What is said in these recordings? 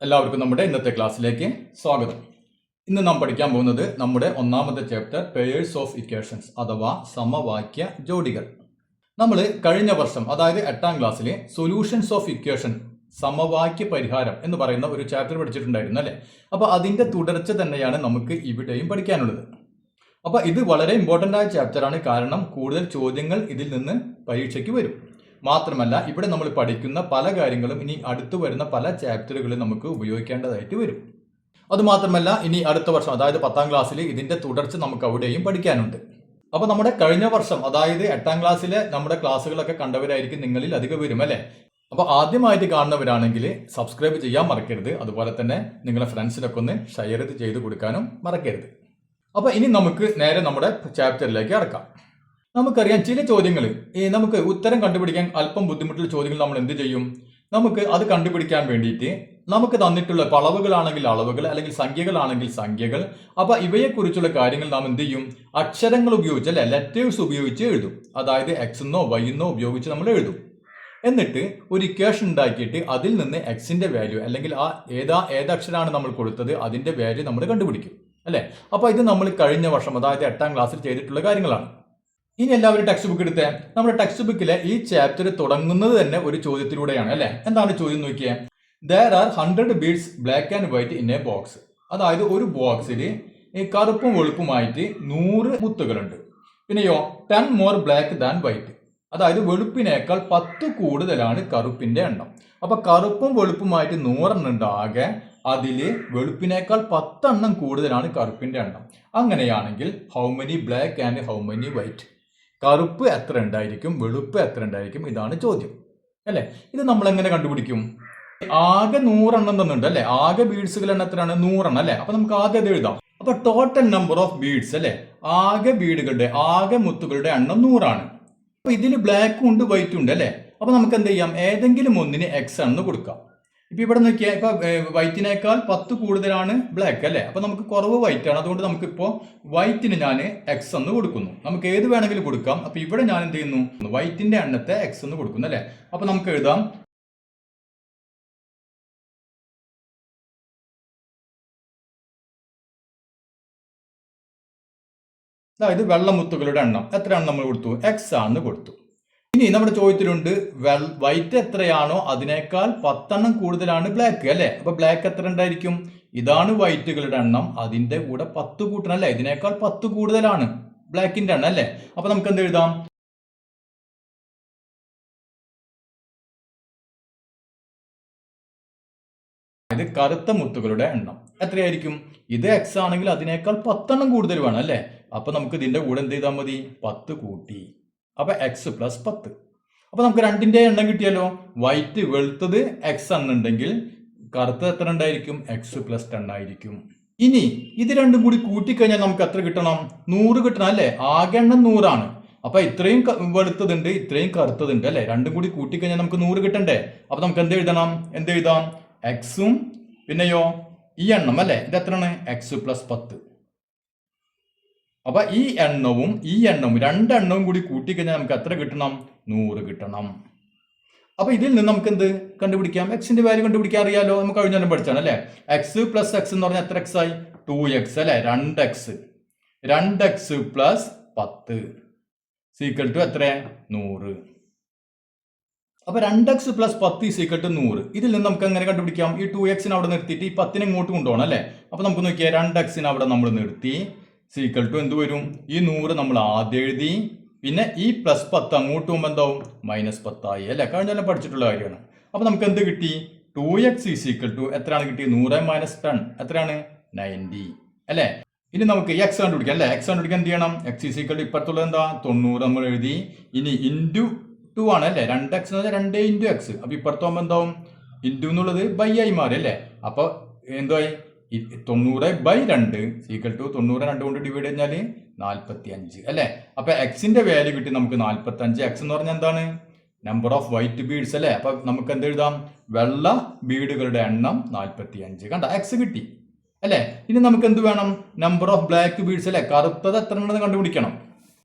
എല്ലാവർക്കും നമ്മുടെ ഇന്നത്തെ ക്ലാസ്സിലേക്ക് സ്വാഗതം. ഇന്ന് നാം പഠിക്കാൻ പോകുന്നത് നമ്മുടെ ഒന്നാമത്തെ ചാപ്റ്റർ പെയേഴ്സ് ഓഫ് ഇക്വേഷൻസ് അഥവാ സമവാക്യ ജോഡികൾ. നമ്മൾ കഴിഞ്ഞ വർഷം അതായത് 8ാം ക്ലാസ്സിലെ സൊല്യൂഷൻസ് ഓഫ് ഇക്വേഷൻ സമവാക്യ പരിഹാരം എന്ന് പറയുന്ന ഒരു ചാപ്റ്റർ പഠിച്ചിട്ടുണ്ടായിരുന്നു അല്ലേ? അപ്പോൾ അതിൻ്റെ തുടർച്ച തന്നെയാണ് നമുക്ക് ഇവിടെയും പഠിക്കാനുള്ളത്. അപ്പോൾ ഇത് വളരെ ഇമ്പോർട്ടൻ്റ് ആയ ചാപ്റ്ററാണ്, കാരണം കൂടുതൽ ചോദ്യങ്ങൾ ഇതിൽ നിന്ന് പരീക്ഷയ്ക്ക് വരും. മാത്രമല്ല ഇവിടെ നമ്മൾ പഠിക്കുന്ന പല കാര്യങ്ങളും ഇനി അടുത്തു വരുന്ന പല ചാപ്റ്ററുകളിൽ നമുക്ക് ഉപയോഗിക്കേണ്ടതായിട്ട് വരും. അതുമാത്രമല്ല ഇനി അടുത്ത വർഷം അതായത് 10ാം ക്ലാസ്സിൽ ഇതിന്റെ തുടർച്ച നമുക്ക് അവിടെയും പഠിക്കാനുണ്ട്. അപ്പോൾ നമ്മുടെ കഴിഞ്ഞ വർഷം അതായത് 8ാം ക്ലാസ്സിലെ നമ്മുടെ ക്ലാസ്സുകളൊക്കെ കണ്ടവരായിരിക്കും നിങ്ങളിൽ അധികം വരും അല്ലേ? അപ്പോൾ ആദ്യമായിട്ട് കാണുന്നവരാണെങ്കിൽ സബ്സ്ക്രൈബ് ചെയ്യാൻ മറക്കരുത്. അതുപോലെ തന്നെ നിങ്ങളുടെ ഫ്രണ്ട്സിനൊക്കെ ഒന്ന് ഷെയർ ചെയ്ത് കൊടുക്കാനും മറക്കരുത്. അപ്പോൾ ഇനി നമുക്ക് നേരെ നമ്മുടെ ചാപ്റ്ററിലേക്ക് കടക്കാം. നമുക്കറിയാം ചില ചോദ്യങ്ങൾ നമുക്ക് ഉത്തരം കണ്ടുപിടിക്കാൻ അല്പം ബുദ്ധിമുട്ടുള്ള ചോദ്യങ്ങൾ നമ്മൾ എന്ത് ചെയ്യും? നമുക്ക് അത് കണ്ടുപിടിക്കാൻ വേണ്ടിയിട്ട് നമുക്ക് തന്നിട്ടുള്ള അളവുകളാണെങ്കിൽ അളവുകൾ, അല്ലെങ്കിൽ സംഖ്യകളാണെങ്കിൽ സംഖ്യകൾ, അപ്പൊ ഇവയെക്കുറിച്ചുള്ള കാര്യങ്ങൾ നാം എന്ത് ചെയ്യും? അക്ഷരങ്ങൾ ഉപയോഗിച്ച് അല്ലെ, ലെറ്റേഴ്സ് ഉപയോഗിച്ച് എഴുതും. അതായത് എക്സെന്നോ വൈന്നോ ഉപയോഗിച്ച് നമ്മൾ എഴുതും. എന്നിട്ട് ഒരു ഇക്വേഷൻ ഉണ്ടാക്കിയിട്ട് അതിൽ നിന്ന് എക്സിന്റെ വാല്യൂ അല്ലെങ്കിൽ ആ ഏതക്ഷരമാണ് നമ്മൾ കൊടുത്തത് അതിന്റെ വാല്യൂ നമ്മൾ കണ്ടുപിടിക്കും അല്ലെ? അപ്പൊ ഇത് നമ്മൾ കഴിഞ്ഞ വർഷം അതായത് 8ാം ക്ലാസ്സിൽ ചെയ്തിട്ടുള്ള കാര്യങ്ങളാണ്. ഇനി എല്ലാവരും ടെക്സ്റ്റ് ബുക്ക് എടുത്തേ. നമ്മുടെ ടെക്സ്റ്റ് ബുക്കിലെ ഈ ചാപ്റ്റർ തുടങ്ങുന്നത് തന്നെ ഒരു ചോദ്യത്തിലൂടെയാണ് അല്ലെ? എന്താണ് ചോദ്യം നോക്കിയേ? There are 100 beads black and white in a box. അതായത് ഒരു ബോക്സിൽ കറുപ്പും വെളുപ്പുമായിട്ട് 100 മുത്തുകളുണ്ട്. പിന്നെയോ 10 more black than white. അതായത് വെളുപ്പിനേക്കാൾ 10 കൂടുതലാണ് കറുപ്പിന്റെ എണ്ണം. അപ്പൊ കറുപ്പും വെളുപ്പുമായിട്ട് 100 എണ്ണം ഉണ്ട് ആകെ. അതില് വെളുപ്പിനേക്കാൾ 10 എണ്ണം കൂടുതലാണ് കറുപ്പിന്റെ എണ്ണം. അങ്ങനെയാണെങ്കിൽ how many black and how many white? കറുപ്പ് എത്ര ഉണ്ടായിരിക്കും, വെളുപ്പ് എത്ര ഉണ്ടായിരിക്കും? ഇതാണ് ചോദ്യം അല്ലെ? ഇത് നമ്മൾ എങ്ങനെ കണ്ടുപിടിക്കും? ആകെ 100 എണ്ണം തന്നുണ്ട് അല്ലെ? ആകെ ബീഡ്സുകൾ എണ്ണം എത്രയാണ്? 100 എണ്ണം അല്ലെ? അപ്പൊ നമുക്ക് ആദ്യം അത് എഴുതാം. അപ്പൊ ടോട്ടൽ നമ്പർ ഓഫ് ബീഡ്സ് അല്ലെ, ആകെ ബീഡുകളുടെ ആകെ മുത്തുകളുടെ എണ്ണം 100 ആണ്. അപ്പൊ ഇതിൽ ബ്ലാക്കും ഉണ്ട് വൈറ്റും ഉണ്ട് അല്ലെ? അപ്പൊ നമുക്ക് എന്ത് ചെയ്യാം? ഏതെങ്കിലും ഒന്നിന് എക്സ് ആണെന്ന് കൊടുക്കാം. ഇപ്പൊ ഇവിടെ നോക്കിയാൽ ഇപ്പൊ വൈറ്റിനേക്കാൾ 10 കൂടുതലാണ് ബ്ലാക്ക് അല്ലെ? അപ്പൊ നമുക്ക് കുറവ് വൈറ്റ് ആണ്. അതുകൊണ്ട് നമുക്കിപ്പോ വൈറ്റിന് ഞാൻ എക്സ് എന്ന് കൊടുക്കുന്നു. നമുക്ക് ഏത് വേണമെങ്കിലും കൊടുക്കാം. അപ്പൊ ഇവിടെ ഞാൻ എന്ത് ചെയ്യുന്നു? വൈറ്റിന്റെ എണ്ണത്തെ എക്സ് എന്ന് കൊടുക്കുന്നു അല്ലെ? അപ്പൊ നമുക്ക് എഴുതാം അതായത് വെള്ളമുത്തുകളുടെ എണ്ണം എത്രയാണ് നമ്മൾ കൊടുത്തു? എക്സ് ആണെന്ന് കൊടുത്തു. ഇനി നമ്മുടെ ചോദ്യത്തിലുണ്ട് വൈറ്റ് എത്രയാണോ അതിനേക്കാൾ 10 എണ്ണം കൂടുതലാണ് ബ്ലാക്ക് അല്ലെ? അപ്പൊ ബ്ലാക്ക് എത്ര ഉണ്ടായിരിക്കും? ഇതാണ് വൈറ്റുകളുടെ എണ്ണം, അതിന്റെ കൂടെ 10 കൂട്ടണം അല്ലെ? ഇതിനേക്കാൾ 10 കൂടുതലാണ് ബ്ലാക്കിന്റെ എണ്ണം അല്ലെ? അപ്പൊ നമുക്ക് എന്ത് എഴുതാം? ഇത് കറുത്ത മുത്തുകളുടെ എണ്ണം എത്രയായിരിക്കും? ഇത് എക്സ് ആണെങ്കിൽ അതിനേക്കാൾ 10 എണ്ണം കൂടുതൽ വേണം അല്ലെ? അപ്പൊ നമുക്ക് ഇതിന്റെ കൂടെ എന്ത് ചെയ്താൽ മതി? 10 കൂട്ടി. അപ്പൊ എക്സ് പ്ലസ് 10. അപ്പൊ നമുക്ക് രണ്ടിന്റെ എണ്ണം കിട്ടിയല്ലോ. വൈറ്റ് വെളുത്തത് എക്സ് എന്നുണ്ടെങ്കിൽ കറുത്തത് എത്ര ഉണ്ടായിരിക്കും? എക്സ് പ്ലസ് 10 ആയിരിക്കും. ഇനി ഇത് രണ്ടും കൂടി കൂട്ടിക്കഴിഞ്ഞാൽ നമുക്ക് എത്ര കിട്ടണം? 100 കിട്ടണം അല്ലെ? ആകെ എണ്ണം 100 ആണ്. അപ്പൊ ഇത്രയും വെളുത്തതുണ്ട് ഇത്രയും കറുത്തതുണ്ട് അല്ലെ? രണ്ടും കൂടി കൂട്ടിക്കഴിഞ്ഞാൽ നമുക്ക് 100 കിട്ടണ്ടേ? അപ്പൊ നമുക്ക് എന്ത് എഴുതാം? എക്സും പിന്നെയോ ഈ എണ്ണം അല്ലെ? ഇത് എത്രയാണ്? X plus 10. അപ്പൊ ഈ എണ്ണവും ഈ എണ്ണവും രണ്ടെണ്ണവും കൂടി കൂട്ടിക്കഴിഞ്ഞാൽ നമുക്ക് എത്ര കിട്ടണം? 100 കിട്ടണം. അപ്പൊ ഇതിൽ നിന്ന് നമുക്ക് എന്ത് കണ്ടുപിടിക്കാം? എക്സിന്റെ വാല്യൂ കണ്ടുപിടിക്കാൻ അറിയാലോ, നമുക്ക് കഴിഞ്ഞാലും പഠിച്ചാണ് അല്ലെ? എക്സ് പ്ലസ് എക്സ് എന്ന് പറഞ്ഞാൽ എത്ര എക്സ് ആയി? 2x അല്ലെ? 2x പ്ലസ് 10 സീക്വൽ ടു എത്ര? 100. അപ്പൊ 2x പ്ലസ് 10 ഈക്വൽ ടു 100. ഇതിൽ നിന്ന് നമുക്ക് എങ്ങനെ കണ്ടുപിടിക്കാം? ഈ 2x അവിടെ നിർത്തിയിട്ട് ഈ 10 ഇങ്ങോട്ട് കൊണ്ടുപോകണം അല്ലെ? അപ്പൊ നമുക്ക് നോക്കിയാൽ 2x അവിടെ നമ്മൾ നിർത്തി സീക്വൽ ടു എന്ത് വരും? ഈ 100 നമ്മൾ ആദ്യം എഴുതി, പിന്നെ ഈ പ്ലസ് 10 അങ്ങോട്ട് പോകുമ്പോൾ എന്താവും? -10 ആയി അല്ലെ? കഴിഞ്ഞാലും പഠിച്ചിട്ടുള്ള കാര്യമാണ്. അപ്പൊ നമുക്ക് എന്ത് കിട്ടി? 2x ഈക്വൽ ടു എത്രയാണ് കിട്ടിയത്? 100 മൈനസ് 10 എത്രയാണ്? 90 അല്ലെ? ഇനി നമുക്ക് എക്സ് കണ്ടുപിടിക്കാം അല്ലെ? എക്സ് കണ്ടുപിടിക്കാൻ എന്ത് ചെയ്യണം? എക്സ് ഈക്വൽ ടു ഇപ്പുറത്തുള്ളത് എന്താ? 90 നമ്മൾ എഴുതി. ഇനി ഇൻറ്റു 2 ആണ് അല്ലെ? 2x എന്ന് പറഞ്ഞാൽ 2 ഇൻറ്റു എക്സ്. അപ്പൊ ഇപ്പുറത്താകുമ്പോൾ എന്താവും? ഇൻറ്റു എന്നുള്ളത് ബൈ ആയി മാറി അല്ലെ? അപ്പൊ എന്തായി? 90/2 ഈക്വൽ ടു 90 2 കൊണ്ട് ഡിവൈഡ് കഴിഞ്ഞാൽ 45 അല്ലെ? അപ്പൊ എക്സിന്റെ വാല്യൂ കിട്ടി നമുക്ക് 45. എക്സ് എന്ന് പറഞ്ഞാൽ എന്താണ്? നമ്പർ ഓഫ് വൈറ്റ് ബീഡ്സ് അല്ലെ? അപ്പൊ നമുക്ക് എന്ത് എഴുതാം? വെള്ള ബീഡുകളുടെ എണ്ണം 45. കണ്ട, എക്സ് കിട്ടി അല്ലെ? ഇനി നമുക്ക് എന്ത് വേണം? നമ്പർ ഓഫ് ബ്ലാക്ക് ബീഡ്സ് അല്ലെ? കറുത്തത് എത്ര ഉണ്ടെന്ന് കണ്ടുപിടിക്കണം.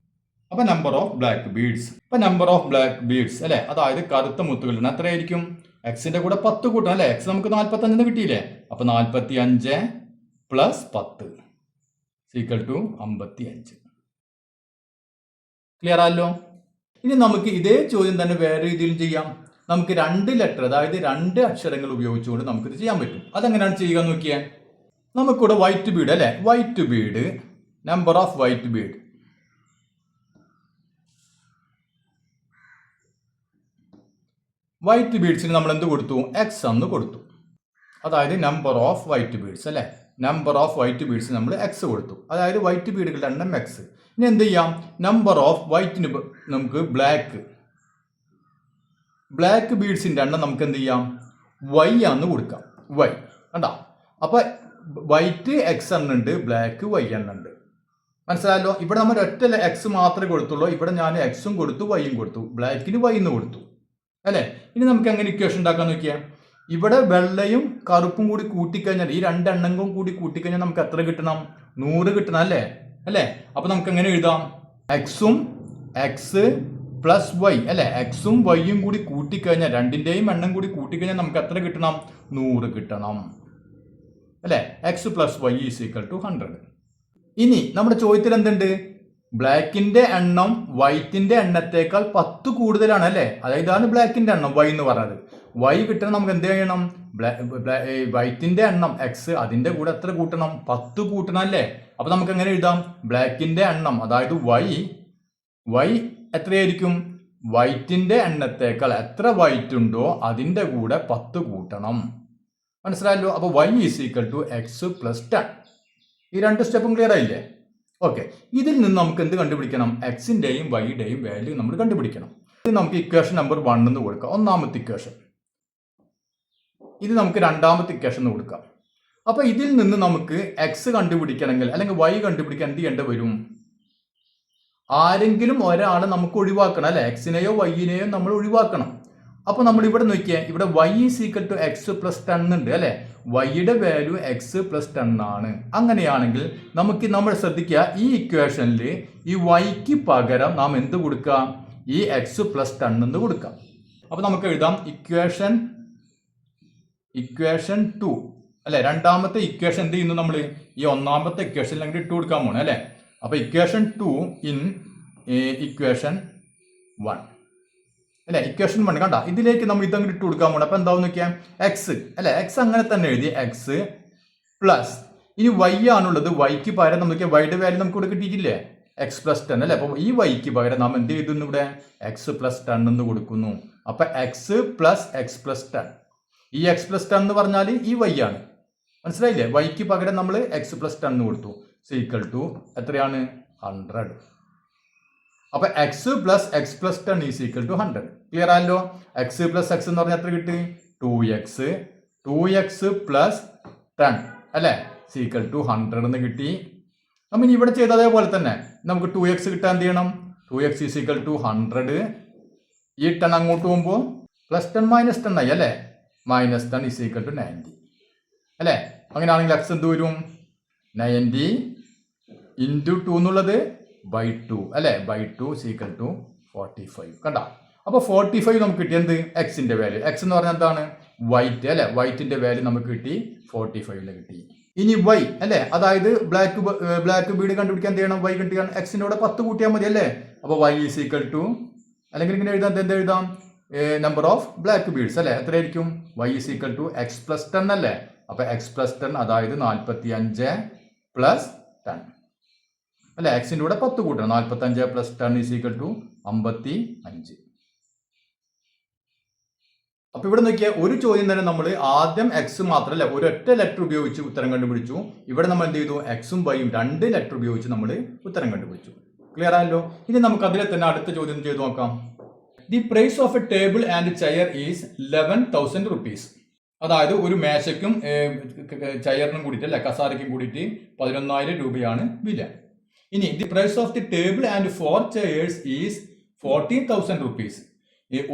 അപ്പൊ നമ്പർ ഓഫ് ബ്ലാക്ക് ബീഡ്സ് അല്ലെ? അതായത് കറുത്ത മുത്തുകളുടെ എത്രയായിരിക്കും? എക്സിന്റെ കൂടെ 10 കൂട്ടണം അല്ലേ? എക്സ് നമുക്ക് 45 കിട്ടിയില്ലേ? അപ്പൊ 45 പ്ലസ് 10 ഈക്വൽ ടു 55. ക്ലിയർ ആയല്ലോ? ഇനി നമുക്ക് ഇതേ ചോദ്യം തന്നെ വേറെ രീതിയിലും ചെയ്യാം. നമുക്ക് 2 ലെറ്റർ, അതായത് 2 അക്ഷരങ്ങൾ ഉപയോഗിച്ചുകൊണ്ട് നമുക്കിത് ചെയ്യാൻ പറ്റും. അതെങ്ങനെയാണ് ചെയ്യുക നോക്കിയാൽ, നമുക്കിവിടെ വൈറ്റ് ബീഡ് അല്ലേ, white bead, number of white bead, white ബീഡ്സിന് നമ്മൾ എന്ത് കൊടുത്തു? എക്സ് എന്ന് കൊടുത്തു. അതായത് നമ്പർ ഓഫ് വൈറ്റ് ബീഡ്സ് അല്ലേ, നമ്പർ ഓഫ് വൈറ്റ് ബീഡ്സ് നമ്മൾ എക്സ് കൊടുത്തു. അതായത് വൈറ്റ് ബീഡുകളുടെ എണ്ണം എക്സ്. ഇനി എന്ത് ചെയ്യാം? നമ്പർ ഓഫ് വൈറ്റിന് നമുക്ക് ബ്ലാക്ക് ബീഡ്സിന്റെ എണ്ണം നമുക്ക് എന്ത് ചെയ്യാം? വൈ ആന്ന് കൊടുക്കാം. വൈ കണ്ടാ? അപ്പൊ വൈറ്റ് എക്സ് എണ്ണുണ്ട്, ബ്ലാക്ക് വൈ എണ്ണുണ്ട്. മനസ്സിലായല്ലോ? ഇവിടെ നമ്മൾ ഒറ്റ എക്സ് മാത്രമേ കൊടുത്തുള്ളൂ. ഇവിടെ ഞാൻ എക്സും കൊടുത്തു, വൈയും കൊടുത്തു, ബ്ലാക്കിന് വൈ എന്ന് കൊടുത്തു അല്ലേ? ഇനി നമുക്ക് എങ്ങനെ ഇക്വേഷൻ ഉണ്ടാക്കാൻ നോക്കിയാൽ, ഇവിടെ വെള്ളയും കറുപ്പും കൂടി കൂട്ടിക്കഴിഞ്ഞാൽ, ഈ 2 എണ്ണങ്ങളും കൂടി കൂട്ടിക്കഴിഞ്ഞാൽ നമുക്ക് എത്ര കിട്ടണം? 100 കിട്ടണം അല്ലേ? അപ്പൊ നമുക്ക് എങ്ങനെ എഴുതാം? എക്സ് പ്ലസ് വൈ അല്ലെ, എക്സും വൈയും കൂടി കൂട്ടിക്കഴിഞ്ഞാൽ, 2ന്റെയും എണ്ണം കൂടി കൂട്ടിക്കഴിഞ്ഞാൽ നമുക്ക് എത്ര കിട്ടണം? 100 കിട്ടണം അല്ലെ? X plus y is equal to 100. ഇനി നമ്മുടെ ചോദ്യത്തിൽ എന്തുണ്ട്? ബ്ലാക്കിന്റെ എണ്ണം വൈറ്റിന്റെ എണ്ണത്തേക്കാൾ 10 കൂടുതലാണ് അല്ലേ? അതായത് ഇതാണ് ബ്ലാക്കിന്റെ എണ്ണം വൈ എന്ന് പറയുന്നത്. വൈ കിട്ടണം നമുക്ക് എന്ത് ചെയ്യണം? വൈറ്റിന്റെ എണ്ണം എക്സ്, അതിന്റെ കൂടെ എത്ര കൂട്ടണം? 10 കൂട്ടണം അല്ലേ? അപ്പൊ നമുക്ക് എങ്ങനെ എഴുതാം? ബ്ലാക്കിന്റെ എണ്ണം, അതായത് വൈ എത്രയായിരിക്കും? വൈറ്റിന്റെ എണ്ണത്തേക്കാൾ എത്ര വൈറ്റ് ഉണ്ടോ അതിന്റെ കൂടെ 10 കൂട്ടണം. മനസ്സിലായല്ലോ? അപ്പൊ y is equal to x plus 10. ഈ 2 സ്റ്റെപ്പും ക്ലിയർ ആയില്ലേ? ഓക്കെ. ഇതിൽ നിന്ന് നമുക്ക് എന്ത് കണ്ടുപിടിക്കണം? എക്സിന്റെയും വൈയുടെയും വാല്യൂ നമ്മൾ കണ്ടുപിടിക്കണം. ഇത് നമുക്ക് ഇക്വേഷൻ നമ്പർ 1 എന്ന് കൊടുക്കാം, ഒന്നാമത്തെ ഇക്വേഷൻ. ഇത് നമുക്ക് രണ്ടാമത്തെ ഇക്വേഷൻ എന്ന് കൊടുക്കാം. അപ്പൊ ഇതിൽ നിന്ന് നമുക്ക് എക്സ് കണ്ടുപിടിക്കണമെങ്കിൽ അല്ലെങ്കിൽ വൈ കണ്ടുപിടിക്കാൻ എന്ത് ചെയ്യേണ്ടി വരും? ആരെങ്കിലും ഒരാളെ നമുക്ക് ഒഴിവാക്കണം അല്ലെ? എക്സിനെയോ വൈയിനെയോ നമ്മൾ ഒഴിവാക്കണം. അപ്പൊ നമ്മൾ ഇവിടെ നോക്കിയാൽ, ഇവിടെ y is equal to x plus 10 ഉണ്ട് അല്ലെ? വൈയുടെ വാല്യൂ എക്സ് പ്ലസ് 10 ആണ്. അങ്ങനെയാണെങ്കിൽ നമ്മൾ ശ്രദ്ധിക്കുക, ഈ ഇക്വേഷനിൽ ഈ വൈക്ക് പകരം നാം എന്ത് കൊടുക്കാം? ഈ എക്സ് പ്ലസ് 10 എന്ന് കൊടുക്കാം. അപ്പൊ നമുക്ക് എഴുതാം ഇക്വേഷൻ 2 അല്ലെ? രണ്ടാമത്തെ ഇക്വേഷൻ എന്ത് ചെയ്യുന്നു? നമ്മൾ ഈ ഒന്നാമത്തെ ഇക്വേഷനിൽ അങ്ങോട്ട് ഇട്ട് കൊടുക്കാൻ പോണേ അല്ലെ? അപ്പൊ ഇക്വേഷൻ 2 ഇൻ ഇക്വേഷൻ 1 അല്ലെ? ഇക്വേഷൻ 1 കണ്ട, ഇതിലേക്ക് നമ്മൾ ഇതങ്ങോട്ട് ഇട്ട് കൊടുക്കാൻ പോകണം. അപ്പൊ എന്താവും നോക്കിയാൽ, എക്സ് അല്ലെ, എക്സ് അങ്ങനെ തന്നെ എഴുതി, എക്സ് പ്ലസ്, ഇനി വൈ ആണുള്ളത്. വൈക്ക് പകരം നമുക്ക് വൈയുടെ വാല്യൂ നമുക്ക് ഇവിടെ കിട്ടിയിട്ടില്ലേ? എക്സ് പ്ലസ് 10 അല്ലെ? അപ്പൊ ഈ വൈക്ക് പകരം നാം എന്ത് ചെയ്തു? ഇവിടെ എക്സ് പ്ലസ് 10 എന്ന് കൊടുക്കുന്നു. അപ്പൊ എക്സ് പ്ലസ് എക്സ് പ്ലസ് 10, ഈ എക്സ് പ്ലസ് 10 എന്ന് പറഞ്ഞാൽ ഈ വൈ ആണ്. മനസ്സിലായില്ലേ? വൈക്ക് പകരം നമ്മൾ എക്സ് പ്ലസ് 10 കൊടുത്തു. ഈക്വൽ ടു എത്രയാണ്? 100. അപ്പൊ x plus x plus 10 is equal to 100. Clear ആയല്ലോ? എക്സ് പ്ലസ് എക്സ് എന്ന് പറഞ്ഞാൽ എത്ര കിട്ടി? 2x പ്ലസ് 10 അല്ലെ? ഈക്വൽ ടു 100 എന്ന് കിട്ടി. നമ്മൾ ഇവിടെ ചെയ്ത അതേപോലെ തന്നെ നമുക്ക് 2x കിട്ടാൻ എന്ത് ചെയ്യണം? 2x is equal to 100. ഈ 10 അങ്ങോട്ട് പോകുമ്പോൾ പ്ലസ് 10 മൈനസ് 10 ആയി അല്ലെ? മൈനസ് 10 ഈസ് ഈക്വൽ ടു 90 അല്ലെ? അങ്ങനെയാണെങ്കിൽ എക്സ് എന്ത് വരും? 90 ഇൻറ്റു 2 എന്നുള്ളത് ബൈ 2 അല്ലെ? By 2 equal to 45. കണ്ട? അപ്പൊ 45 നമുക്ക് കിട്ടി. എന്ത്? എക്സിന്റെ വാല്യൂ. എക്സ് എന്ന് പറഞ്ഞാൽ എന്താണ്? വൈറ്റ് അല്ലെ? വൈറ്റിന്റെ വാല്യൂ നമുക്ക് കിട്ടി, 45 കിട്ടി. ഇനി വൈ അല്ലെ? അതായത് ബ്ലാക്ക് ബീഡ് കണ്ടുപിടിക്കാൻ എന്ത് ചെയ്യണം? വൈ കണ്ടുപിടിക്കാൻ എക്സിന്റെ കൂടെ 10 കൂട്ടിയാൽ മതി അല്ലേ? അപ്പൊ വൈ ഈസ് ഈക്വൽ ടു, അല്ലെങ്കിൽ ഇങ്ങനെ എഴുതാൻ എന്ത് എഴുതാം? നമ്പർ ഓഫ് ബ്ലാക്ക് ബീഡ്സ് അല്ലെ? എത്രയായിരിക്കും? Y is equal to x plus 10 അല്ലേ? അപ്പൊ എക്സ് പ്ലസ് 10 അതായത് 45 പ്ലസ് 10 അല്ലെ? എക്സിന്റെ കൂടെ 10 കൂട്ടണം. 45 പ്ലസ് 10 ഈസ് ഈക്വൽ ടു 55. അപ്പൊ ഇവിടെ നോക്കിയാൽ ഒരു ചോദ്യം തന്നെ നമ്മൾ ആദ്യം എക്സ് മാത്രമല്ല ഒരൊറ്റ ലെറ്റർ ഉപയോഗിച്ച് ഉത്തരം കണ്ടുപിടിച്ചു. ഇവിടെ നമ്മൾ എന്ത് ചെയ്തു? എക്സും വൈയും 2 ലെറ്റർ ഉപയോഗിച്ച് നമ്മൾ ഉത്തരം കണ്ടുപിടിച്ചു. ക്ലിയർ ആയല്ലോ? ഇനി നമുക്ക് അതിലെ തന്നെ അടുത്ത ചോദ്യം ചെയ്തു നോക്കാം. The price of a table and chair is 11,000 rupees. അതായത് ഒരു മേശയ്ക്കും ചെയറിനും കൂടിയിട്ട് അല്ലെ, കസാരയ്ക്കും കൂടിയിട്ട് 11,000 രൂപയാണ് വില. ഇനി the price of the table and 4 chairs is 14,000 rupees.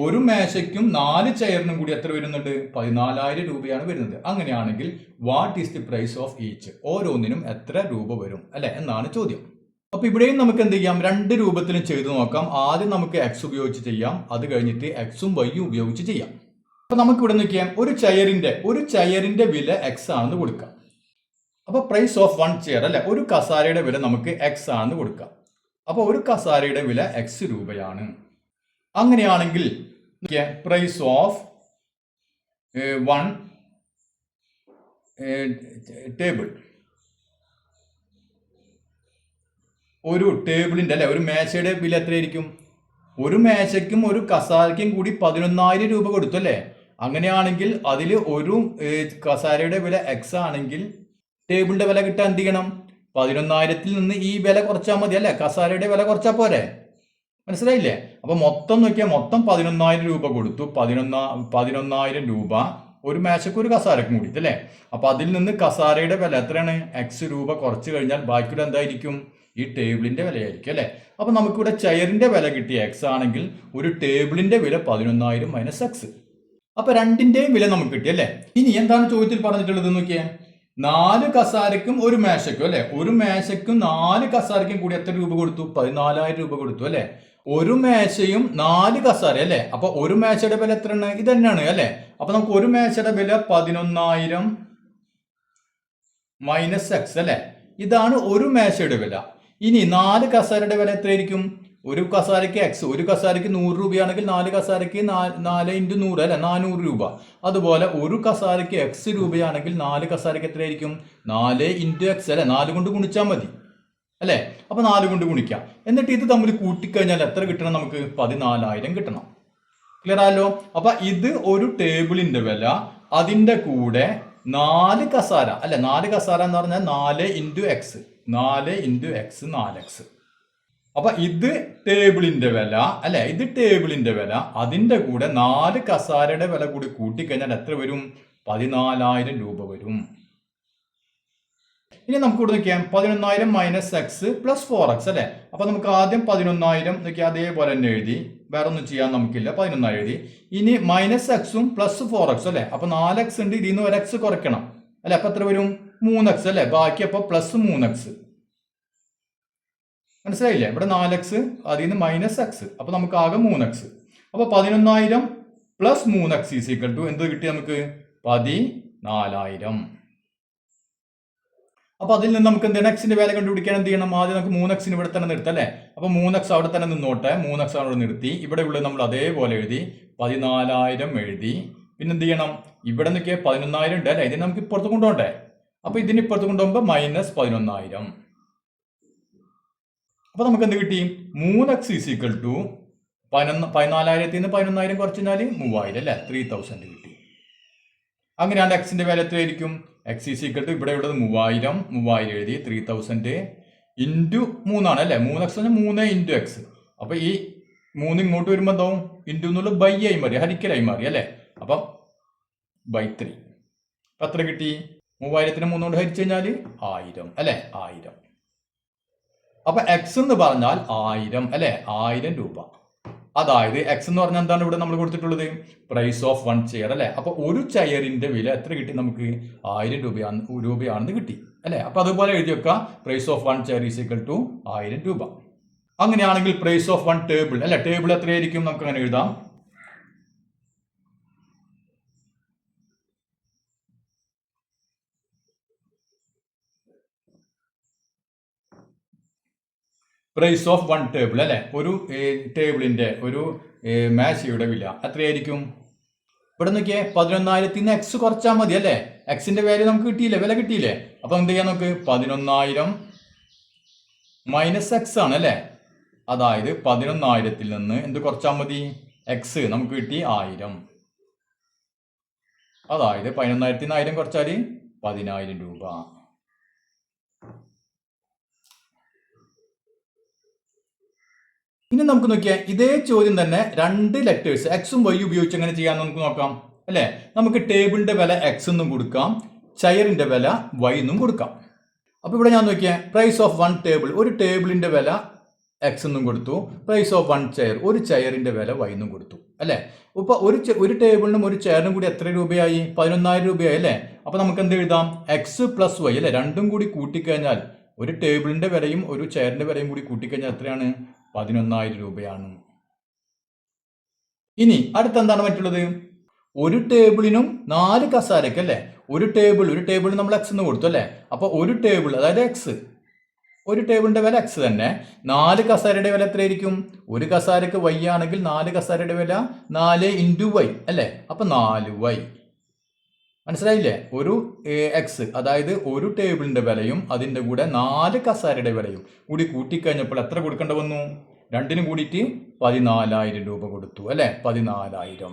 ഒരു മേശയ്ക്കും 4 ചെയറിനും കൂടി എത്ര വരുന്നുണ്ട്? 14,000 രൂപയാണ് വരുന്നത്. അങ്ങനെയാണെങ്കിൽ what is the price of each? ഓരോന്നിനും എത്ര രൂപ വരും അല്ലെ എന്നാണ് ചോദ്യം. അപ്പൊ ഇവിടെയും നമുക്ക് എന്ത് ചെയ്യാം? 2 രൂപത്തിലും ചെയ്തു നോക്കാം. ആദ്യം നമുക്ക് എക്സ് ഉപയോഗിച്ച് ചെയ്യാം, അത് കഴിഞ്ഞിട്ട് എക്സും വൈയും ഉപയോഗിച്ച് ചെയ്യാം. അപ്പൊ നമുക്ക് ഇവിടെ നോക്കിയാൽ ഒരു ചെയറിന്റെ വില എക്സ് ആണെന്ന് കൊടുക്കാം. അപ്പൊ പ്രൈസ് ഓഫ് വൺ ചെയർ അല്ലെ, ഒരു കസാരയുടെ വില നമുക്ക് എക്സ് ആണെന്ന് കൊടുക്കാം. അപ്പൊ ഒരു കസാരയുടെ വില എക്സ് രൂപയാണ്. അങ്ങനെയാണെങ്കിൽ പ്രൈസ് ഓഫ് വൺ ടേബിൾ, ഒരു ടേബിളിന്റെ അല്ലെ, ഒരു മേശയുടെ വില എത്രയായിരിക്കും? ഒരു മേശയ്ക്കും ഒരു കസാരയ്ക്കും കൂടി 11,000 രൂപ കൊടുത്തു അല്ലേ. അങ്ങനെയാണെങ്കിൽ അതിൽ ഒരു കസാരയുടെ വില എക്സ് ആണെങ്കിൽ ടേബിളിന്റെ വില കിട്ടാൻ എന്ത് ചെയ്യണം? 11,000-ൽ നിന്ന് ഈ വില കുറച്ചാൽ മതി അല്ലെ, കസാരയുടെ വില കുറച്ചാൽ പോരെ. മനസ്സിലായില്ലേ? അപ്പൊ മൊത്തം നോക്കിയാൽ മൊത്തം 11,000 രൂപ കൊടുത്തു. 11,000 രൂപ ഒരു മേശക്കും ഒരു കസാരക്കും കൂടി അല്ലേ. അപ്പൊ അതിൽ നിന്ന് കസാരയുടെ വില എത്രയാണ്? എക്സ് രൂപ കുറച്ച് കഴിഞ്ഞാൽ ബാക്കിയുള്ള എന്തായിരിക്കും? ഈ ടേബിളിന്റെ വിലയായിരിക്കും അല്ലെ. അപ്പൊ നമുക്കിവിടെ ചെയറിന്റെ വില കിട്ടിയ എക്സ് ആണെങ്കിൽ ഒരു ടേബിളിന്റെ വില 11,000 മൈനസ് എക്സ്. അപ്പൊ രണ്ടിന്റെയും വില നമുക്ക് കിട്ടി അല്ലെ. ഇനി എന്താണ് ചോദ്യത്തിൽ പറഞ്ഞിട്ടുള്ളത് നോക്കിയേ, 4 കസാരക്കും ഒരു മേശക്കും അല്ലെ, ഒരു മേശക്കും 4 കസാരക്കും കൂടി എത്ര രൂപ കൊടുത്തു? 14,000 രൂപ കൊടുത്തു അല്ലെ. ഒരു മേശയും 4 കസാര അല്ലെ. അപ്പൊ ഒരു മേശയുടെ വില എത്രയാണ്? ഇത് തന്നെയാണ് അല്ലെ. അപ്പൊ നമുക്ക് ഒരു മേശയുടെ വില 11,000 മൈനസ് എക്സ് അല്ലെ. ഇതാണ് ഒരു മേശയുടെ വില. ഇനി 4 കസാരയുടെ വില എത്രയായിരിക്കും? ഒരു കസാരയ്ക്ക് എക്സ്, ഒരു കസാരയ്ക്ക് 100 രൂപയാണെങ്കിൽ 4 കസാരയ്ക്ക് 4 × 100 അല്ലെ, 400 രൂപ. അതുപോലെ ഒരു കസാരയ്ക്ക് എക്സ് രൂപയാണെങ്കിൽ 4 കസാരയ്ക്ക് എത്രയായിരിക്കും? 4 × എക്സ് അല്ലെ, 4 കൊണ്ട് ഗുണിച്ചാൽ മതി അല്ലെ. അപ്പൊ 4 കൊണ്ട് ഗുണിക്കാം. എന്നിട്ട് ഇത് തമ്മിൽ കൂട്ടിക്കഴിഞ്ഞാൽ എത്ര കിട്ടണം? നമുക്ക് 14,000 കിട്ടണം. ക്ലിയർ ആയല്ലോ. അപ്പൊ ഇത് ഒരു ടേബിളിന്റെ വില, അതിന്റെ കൂടെ 4 കസാര അല്ലെ, 4 കസാര എന്ന് പറഞ്ഞാൽ 4 × എക്സ്, 4 × എക്സ് 4x. അപ്പൊ ഇത് ടേബിളിന്റെ വില അല്ലെ, ഇത് ടേബിളിന്റെ വില, അതിന്റെ കൂടെ 4 കസാരയുടെ വില കൂടി കൂട്ടിക്കഴിഞ്ഞാൽ എത്ര വരും? 14,000 രൂപ വരും. ഇനി നമുക്ക് ഇവിടെ നോക്കിയാൽ 11,000 മൈനസ് എക്സ് പ്ലസ് 4x അല്ലെ. അപ്പൊ നമുക്ക് ആദ്യം 11,000 നോക്കിയാൽ അതേപോലെ തന്നെ എഴുതി, വേറെ ഒന്നും ചെയ്യാൻ നമുക്കില്ല. 11,000 എഴുതി. ഇനി മൈനസ് എക്സും പ്ലസ് 4x അല്ലെ. അപ്പൊ 4x ഉണ്ട്, ഇതിൽ നിന്ന് 1x കുറയ്ക്കണം അല്ലെ. അപ്പൊ എത്ര വരും? 3x അല്ലെ. ബാക്കി അപ്പൊ പ്ലസ് 3x. മനസ്സിലായില്ലേ? ഇവിടെ 4x, അതിൽ നിന്ന് മൈനസ് എക്സ്, അപ്പൊ നമുക്ക് ആകെ 3x. അപ്പൊ 11,000 plus 3x is equal to എന്ത് കിട്ടി നമുക്ക്? 14,000. അപ്പൊ അതിൽ നിന്ന് നമുക്ക് എന്താണ് എക്സിന്റെ വില കണ്ടുപിടിക്കാൻ എന്ത് ചെയ്യണം? ആദ്യം നമുക്ക് 3x ഇവിടെ തന്നെ നിർത്താം അല്ലെ. അപ്പൊ 3x അവിടെ തന്നെ നിന്നോട്ടെ, 3x അവിടെ നിർത്തി. ഇവിടെ ഉള്ളത് നമ്മൾ അതേപോലെ എഴുതി, 14,000 എഴുതി. പിന്നെ എന്ത് ചെയ്യണം? ഇവിടെ നിൽക്കിയ 11,000 ഉണ്ട് അല്ലെ, ഇതിന് നമുക്ക് ഇപ്പുറത്ത് കൊണ്ടുപോകണ്ടേ. അപ്പൊ ഇതിന് ഇപ്പുറത്ത് കൊണ്ടുപോകുമ്പോൾ മൈനസ് 11,000. അപ്പൊ നമുക്ക് എന്ത് കിട്ടി? 3x ഈസ് ഈക്വൽ ടു 14,000-ൽ നിന്ന് 11,000 കുറച്ച് കഴിഞ്ഞാൽ 3,000 അല്ലെ, 3,000 കിട്ടി. അങ്ങനെയാണ് എക്സിന്റെ വില എത്രയായിരിക്കും? എക്സ് ഈസ് ഈക്വൽ ടു ഇവിടെ ഉള്ളത് 3,000 എഴുതി, 3,000 ഇൻറ്റു 3 ആണ് അല്ലെ. 3x 3 × X. അപ്പൊ ഈ 3 ഇങ്ങോട്ട് വരുമ്പോൾ എന്താവും? ഇൻറ്റു എന്നുള്ള ബൈ ആയി മാറി, ഹരിക്കലായി മാറി അല്ലെ. അപ്പം ബൈ 3. അപ്പൊ എത്ര കിട്ടി? 3,000-നെ 3 കൊണ്ട് ഹരിച്ചു കഴിഞ്ഞാൽ 1000 അല്ലെ, 1000. അപ്പൊ എക്സ് എന്ന് പറഞ്ഞാൽ 1000 അല്ലെ, 1000 രൂപ. അതായത് എക്സ് എന്ന് പറഞ്ഞാൽ എന്താണ് ഇവിടെ നമ്മൾ കൊടുത്തിട്ടുള്ളത്? പ്രൈസ് ഓഫ് വൺ ചെയർ അല്ലെ. അപ്പൊ ഒരു ചെയറിന്റെ വില എത്ര കിട്ടി നമുക്ക്? 1000 രൂപയാണെന്ന് കിട്ടി അല്ലെ. അപ്പൊ അതുപോലെ എഴുതി വെക്കുക, price of one chair is equal to 1000 രൂപ. അങ്ങനെയാണെങ്കിൽ പ്രൈസ് ഓഫ് വൺ ടേബിൾ അല്ലെ, ടേബിൾ എത്രയായിരിക്കും? നമുക്ക് അങ്ങനെ എഴുതാം. പ്രൈസ് ഓഫ് വൺ ടേബിൾ അല്ലെ, ഒരു ടേബിളിന്റെ, ഒരു മേശയുടെ വില എത്രയായിരിക്കും? ഇവിടെ നോക്കിയേ, 11,000-ൽ നിന്ന് എക്സ് കുറച്ചാൽ മതി അല്ലെ. എക്സിന്റെ വാല്യൂ നമുക്ക് കിട്ടിയില്ലേ, വില കിട്ടിയില്ലേ. അപ്പൊ എന്ത് ചെയ്യാൻ നമുക്ക്? 11,000 മൈനസ് എക്സ് ആണ് അല്ലെ. അതായത് 11,000-ൽ നിന്ന് എന്ത് കുറച്ചാൽ മതി? എക്സ് നമുക്ക് കിട്ടി 1000. അതായത് 11,000-ൽ നിന്ന് 1000 കുറച്ചാൽ 10,000 രൂപ. ഇനി നമുക്ക് നോക്കിയാൽ ഇതേ ചോദ്യം തന്നെ 2 ലെറ്റേഴ്സ് എക്സും വൈ ഉപയോഗിച്ച് എങ്ങനെ ചെയ്യാമെന്ന് നമുക്ക് നോക്കാം അല്ലെ. നമുക്ക് ടേബിളിന്റെ വില എക്സ് എന്നും കൊടുക്കാം, ചെയറിന്റെ വില വൈ എന്നും കൊടുക്കാം. അപ്പൊ ഇവിടെ ഞാൻ നോക്കിയാൽ പ്രൈസ് ഓഫ് വൺ ടേബിൾ, ഒരു ടേബിളിന്റെ വില എക്സ് എന്നും കൊടുത്തു. പ്രൈസ് ഓഫ് വൺ ചെയർ, ഒരു ചെയറിന്റെ വില വൈ എന്നും കൊടുത്തു അല്ലെ. ഇപ്പൊ ഒരു ടേബിളിനും ഒരു ചെയറിനും കൂടി എത്ര രൂപയായി? 11,000 രൂപയായി അല്ലെ. അപ്പൊ നമുക്ക് എന്ത് എഴുതാം? എക്സ് പ്ലസ് വൈ അല്ലെ, രണ്ടും കൂടി കൂട്ടിക്കഴിഞ്ഞാൽ ഒരു ടേബിളിന്റെ വിലയും ഒരു ചെയറിന്റെ വിലയും കൂടി കൂട്ടിക്കഴിഞ്ഞാൽ എത്രയാണ്? 11,000 രൂപയാണ്. ഇനി അടുത്ത എന്താണ് മറ്റുള്ളത്? ഒരു ടേബിളിനും 4 കസാരക്ക് അല്ലേ, ഒരു ടേബിളിന് നമ്മൾ എക്സ് എന്ന് കൊടുത്തു അല്ലേ. അപ്പോൾ ഒരു ടേബിൾ അതായത് എക്സ്, ഒരു ടേബിളിന്റെ വില എക്സ് തന്നെ. 4 കസാരയുടെ വില എത്രയായിരിക്കും? ഒരു കസാരക്ക് വൈ ആണെങ്കിൽ 4 കസാരയുടെ വില 4 ഇൻറ്റു വൈ അല്ലേ. അപ്പൊ 4y. മനസ്സിലായില്ലേ? ഒരു എക്സ് അതായത് ഒരു ടേബിളിന്റെ വിലയും അതിന്റെ കൂടെ 4 കസാരയുടെ വിലയും കൂടി കൂട്ടിക്കഴിഞ്ഞപ്പോൾ എത്ര കൊടുക്കേണ്ടി വന്നു? രണ്ടിനും കൂടിയിട്ട് 14,000 രൂപ കൊടുത്തു അല്ലെ. 14,000.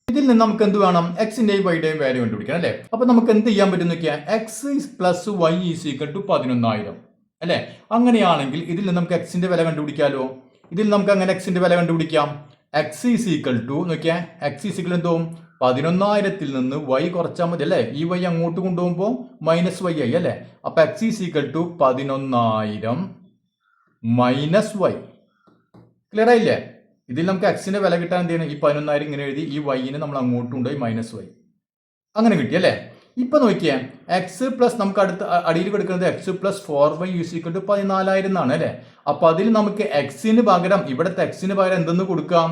ഇതിൽ നിന്ന് നമുക്ക് എന്ത് വേണം? എക്സിന്റെയും വൈയുടെയും വാല്യൂ കണ്ടുപിടിക്കണം അല്ലെ. അപ്പൊ നമുക്ക് എന്ത് ചെയ്യാൻ പറ്റും നോക്കിയാൽ x plus y is equal to 11,000 അല്ലെ. അങ്ങനെയാണെങ്കിൽ ഇതിൽ നിന്ന് നമുക്ക് എക്സിന്റെ വില കണ്ടുപിടിക്കാലോ. ഇതിൽ നമുക്ക് അങ്ങനെ എക്സിന്റെ വില കണ്ടുപിടിക്കാം. എക്സ് ഈസ് ഈക്വൽ ടു നോക്കിയാൽ എക്സ് ഈസ് ഈക്വൽ എന്തോ 11,000 നിന്ന് വൈ കുറച്ചാൽ മതി അല്ലെ. ഈ വൈ അങ്ങോട്ട് കൊണ്ടുപോകുമ്പോൾ മൈനസ് വൈ ആയി അല്ലെ. അപ്പൊ x is equal to 11,000 minus y. Clear ആയില്ലേ? ഇതിൽ നമുക്ക് എക്സിന്റെ വില കിട്ടാൻ എന്ത് ചെയ്യണം? ഈ 11,000 ഇങ്ങനെ എഴുതി ഈ വൈനെ നമ്മൾ അങ്ങോട്ട് കൊണ്ടുപോയി മൈനസ് വൈ അങ്ങനെ കിട്ടി അല്ലേ. ഇപ്പൊ നോക്കിയേ എക്സ് പ്ലസ് നമുക്ക് അടുത്ത അടിയിൽ കൊടുക്കുന്നത് X plus 4y equal to 14,000 എന്നാണ് അല്ലെ. അപ്പൊ അതിൽ നമുക്ക് എക്സിന് പകരം ഇവിടുത്തെ എക്സിന് പകരം എന്തെന്ന് കൊടുക്കാം?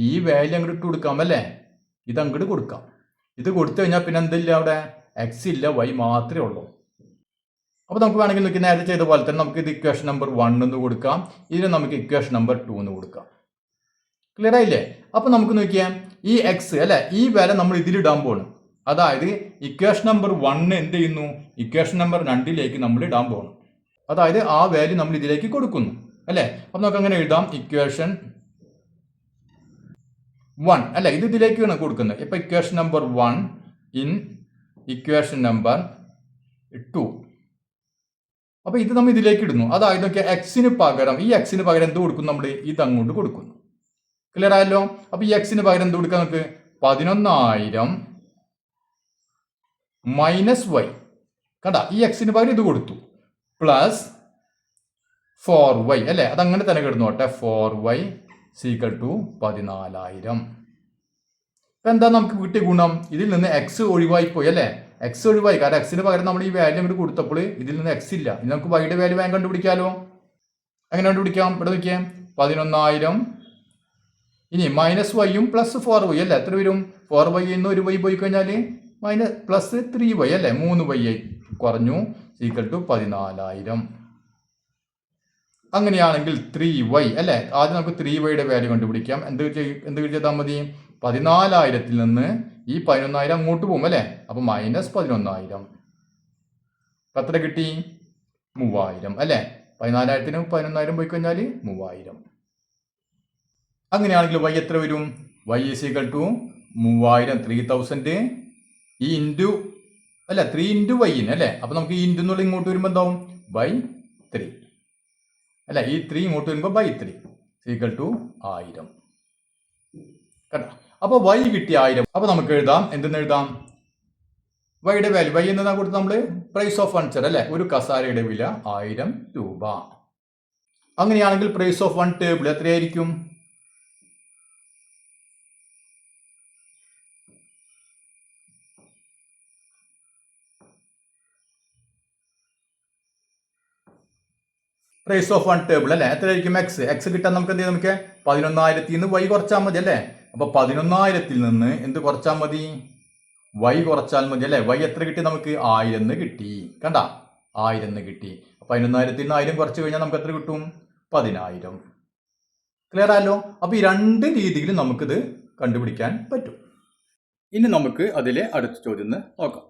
ഈ വാല്യൂ അങ്ങോട്ട് ഇട്ട് കൊടുക്കാം അല്ലെ. ഇത് അങ്ങോട്ട് കൊടുക്കാം. ഇത് കൊടുത്തു കഴിഞ്ഞാൽ പിന്നെ എന്തില്ല അവിടെ? എക്സ് ഇല്ല, വൈ മാത്രമേ ഉള്ളൂ. അപ്പൊ നമുക്ക് വേണമെങ്കിൽ നോക്കി നേരത്തെ ചെയ്ത പോലെ തന്നെ നമുക്ക് ഇത് ഇക്വേഷൻ നമ്പർ 1 എന്ന് കൊടുക്കാം. ഇതിന് നമുക്ക് ഇക്വേഷൻ നമ്പർ 2 എന്ന് കൊടുക്കാം. ക്ലിയർ ആയില്ലേ? അപ്പൊ നമുക്ക് നോക്കിയാൽ ഈ എക്സ് അല്ലെ, ഈ വില നമ്മൾ ഇതിലിടാൻ പോകണം. അതായത് ഇക്വേഷൻ നമ്പർ 1 എന്ത് ചെയ്യുന്നു? ഇക്വേഷൻ നമ്പർ 2 നമ്മൾ ഇടാൻ പോകണം. അതായത് ആ വാല്യൂ നമ്മൾ ഇതിലേക്ക് കൊടുക്കുന്നു അല്ലെ. അപ്പൊ നമുക്ക് അങ്ങനെ എഴുതാം ഇക്വേഷൻ 1 അല്ലെ. ഇത് ഇതിലേക്കാണ് കൊടുക്കുന്നത്. ഇപ്പൊ equation number 1 in equation number 2. അപ്പൊ ഇത് നമ്മൾ ഇതിലേക്ക് ഇടുന്നു. അതായത് നോക്കിയാൽ എക്സിന് പകരം ഈ എക്സിന് പകരം എന്ത് കൊടുക്കും? നമ്മൾ ഇത് അങ്ങോട്ട് കൊടുക്കുന്നു. ക്ലിയർ ആയല്ലോ? അപ്പൊ ഈ എക്സിന് പകരം എന്ത് കൊടുക്കാം നമുക്ക്? 11,000 മൈനസ് വൈ. കണ്ട, ഈ എക്സിന് പകരം ഇത് കൊടുത്തു പ്ലസ് 4y അല്ലെ. അതങ്ങനെ തന്നെ കിടന്നോട്ടെ. 4y equal to 14,000. ഇപ്പൊ എന്താ നമുക്ക് കിട്ടിയ ഗുണം? ഇതിൽ നിന്ന് എക്സ് ഒഴിവായി പോയി അല്ലെ. എക്സ് ഒഴിവായി, കാരണം എക്സിന് പകരം നമ്മൾ ഈ വാല്യൂ അങ്ങോട്ട് കൊടുത്തപ്പോൾ ഇതിൽ നിന്ന് എക്സ് ഇല്ല. ഇനി നമുക്ക് വൈയുടെ വാല്യൂ വേഗം കണ്ടുപിടിക്കാലോ. എങ്ങനെ കണ്ടുപിടിക്കാം? ഇവിടെ നോക്കിയാൽ 11,000 ഇനി മൈനസ് വൈയും പ്ലസ് 4y അല്ലെ. എത്ര വരും? 4y എന്ന് ഒരു വൈ പോയി കഴിഞ്ഞാൽ മൈനസ് പ്ലസ് 3y അല്ലെ. 3y കുറഞ്ഞു ഈക്വൽ ടു 14,000. അങ്ങനെയാണെങ്കിൽ 3y അല്ലെ. ആദ്യം നമുക്ക് 3yയുടെ വാല്യൂ കണ്ടുപിടിക്കാം. എന്ത് ചെയ്താൽ മതി? 14,000 നിന്ന് ഈ 11,000 അങ്ങോട്ട് പോകും അല്ലെ. അപ്പൊ മൈനസ് 11,000 എത്ര കിട്ടി? 3,000 അല്ലെ. 14,000 11,000 പോയി കഴിഞ്ഞാൽ 3,000. അങ്ങനെയാണെങ്കിൽ y എത്ര വരും? y ഈസ് ഈക്വൽ ടു 3,000 3,000 ഈ ഇൻറ്റു അല്ല 3 ഇൻറ്റു വൈന് അല്ലെ. അപ്പൊ നമുക്ക് ഈ ഇൻറ്റു എന്നുള്ള ഇങ്ങോട്ട് വരുമ്പോൾ എന്താവും? ബൈ 3 അല്ല. ഈ 3 ഇങ്ങോട്ട് വരുമ്പോൾ ബൈ 3 ഈക്വൽ ടു 1000. കേട്ടോ? അപ്പൊ y കിട്ടിയ 1000. അപ്പൊ നമുക്ക് എഴുതാം. എന്തെന്ന് എഴുതാം? വൈയുടെ വാല്യൂ വൈ എന്നതാ കൊടുത്ത് നമ്മൾ പ്രൈസ് ഓഫ് ഫർണിച്ചർ അല്ലെ. ഒരു കസാരയുടെ വില 1000 രൂപ. അങ്ങനെയാണെങ്കിൽ പ്രൈസ് ഓഫ് 1 ടേബിൾ എത്രയായിരിക്കും? പ്രൈസ് ഓഫ് 1 ടേബിൾ അല്ലെ എത്രയായിരിക്കും? എക്സ് കിട്ടാൻ നമുക്ക് എന്ത് ചെയ്യാം? നമുക്ക് 11,000 നിന്ന് വൈ കുറച്ചാൽ മതി അല്ലെ. അപ്പൊ 11,000 നിന്ന് എന്ത് കുറച്ചാൽ മതി? വൈ കുറച്ചാൽ മതി അല്ലെ. വൈ എത്ര കിട്ടി? നമുക്ക് 1000 കിട്ടി. കണ്ട, 1000 കിട്ടി. 11,000 നിന്ന് 1000 കുറച്ച് കഴിഞ്ഞാൽ നമുക്ക് എത്ര കിട്ടും? 10,000. ക്ലിയർ ആയല്ലോ? അപ്പൊ ഈ രണ്ട് രീതിയിൽ നമുക്കിത് കണ്ടുപിടിക്കാൻ പറ്റും. ഇനി നമുക്ക് അതിലെ അടുത്ത ചോദ്യം നോക്കാം.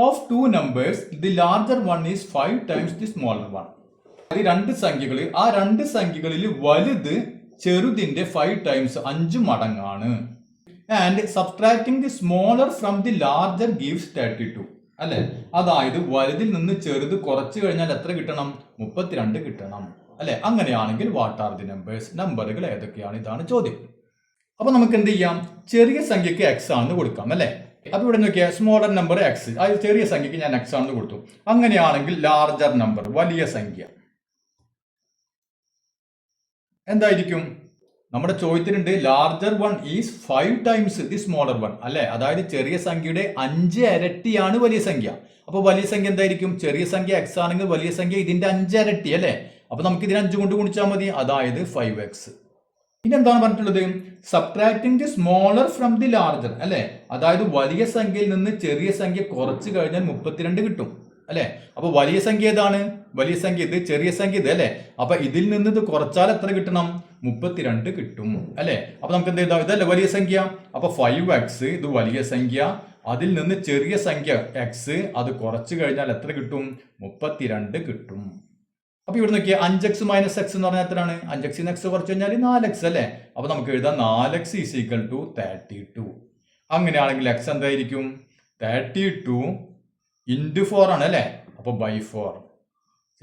Of 2 numbers the larger one is 5 times the smaller one. രണ്ട് സംഖ്യകൾ, ആ രണ്ട് സംഖ്യകളിൽ വലുത് ചെറുതിന്റെ 5 ടൈംസ് 5 മടങ്ങാണ്. And subtracting the smaller from the larger gives 32 അല്ലെ. അതായത് വലുതിൽ നിന്ന് ചെറുത് കുറച്ചു കഴിഞ്ഞാൽ എത്ര കിട്ടണം? 32 കിട്ടണം അല്ലെ. അങ്ങനെയാണെങ്കിൽ വാട്ട് ആർ ദി നമ്പേഴ്സ്? നമ്പറുകൾ ഏതൊക്കെയാണ്? ഇതാണ് ചോദ്യം. അപ്പൊ നമുക്ക് എന്ത് ചെയ്യാം? ചെറിയ സംഖ്യക്ക് എക്സ് ആണെന്ന് കൊടുക്കാം അല്ലെ. അപ്പൊ ഇവിടെ നോക്കിയാൽ സ്മോളർ നമ്പർ എക്സ്, അത് ചെറിയ സംഖ്യക്ക് ഞാൻ എക്സ് ആണെന്ന് കൊടുത്തു. അങ്ങനെയാണെങ്കിൽ ലാർജർ നമ്പർ വലിയ സംഖ്യ എന്തായിരിക്കും? നമ്മുടെ ചോദ്യത്തിനുണ്ട് larger one is 5 times the smaller one അല്ലെ. അതായത് ചെറിയ സംഖ്യയുടെ 5 ഇരട്ടിയാണ് വലിയ സംഖ്യ. അപ്പൊ വലിയ സംഖ്യ എന്തായിരിക്കും? ചെറിയ സംഖ്യ എക്സ് ആണെങ്കിൽ വലിയ സംഖ്യ ഇതിന്റെ 5 ഇരട്ടി അല്ലെ. അപ്പൊ നമുക്ക് ഇതിനെ 5 കൊണ്ട് ഗുണിച്ചാൽ മതി. അതായത് 5x. ഇനി എന്താണ് പറഞ്ഞിട്ടുള്ളത്? Subtracting the smaller from the larger, അല്ലെ? അതായത് വലിയ സംഖ്യയിൽ നിന്ന് ചെറിയ സംഖ്യ കുറച്ച് കഴിഞ്ഞാൽ 32 കിട്ടും, അല്ലെ? അപ്പൊ വലിയ സംഖ്യ ഏതാണ്? വലിയ സംഖ്യ ഇത്, ചെറിയ സംഖ്യ ഇത്, അല്ലെ? അപ്പൊ ഇതിൽ നിന്ന് ഇത് കുറച്ചാൽ എത്ര കിട്ടണം? 32 കിട്ടും, അല്ലെ? അപ്പൊ നമുക്ക് എന്ത് ചെയ്താൽ, ഇതല്ലേ വലിയ സംഖ്യ? അപ്പൊ 5x ഇത് വലിയ സംഖ്യ, അതിൽ നിന്ന് ചെറിയ സംഖ്യ x അത് കുറച്ച് കഴിഞ്ഞാൽ എത്ര കിട്ടും? 32 കിട്ടും. അപ്പൊ ഇവിടെ നോക്കിയാൽ 5x മൈനസ് എക്സ് എന്ന് പറഞ്ഞാൽ എത്രയാണ്? 5x x കുറച്ച് കഴിഞ്ഞാൽ 4x, അല്ലെ? അപ്പൊ നമുക്ക് എഴുതാം 4x ഈസ് ഈക്വൽ ടു 32. അങ്ങനെയാണെങ്കിൽ x എന്തായിരിക്കും? 32 ഇൻറ്റു 4 ആണ്, അല്ലെ? അപ്പൊ ബൈ 4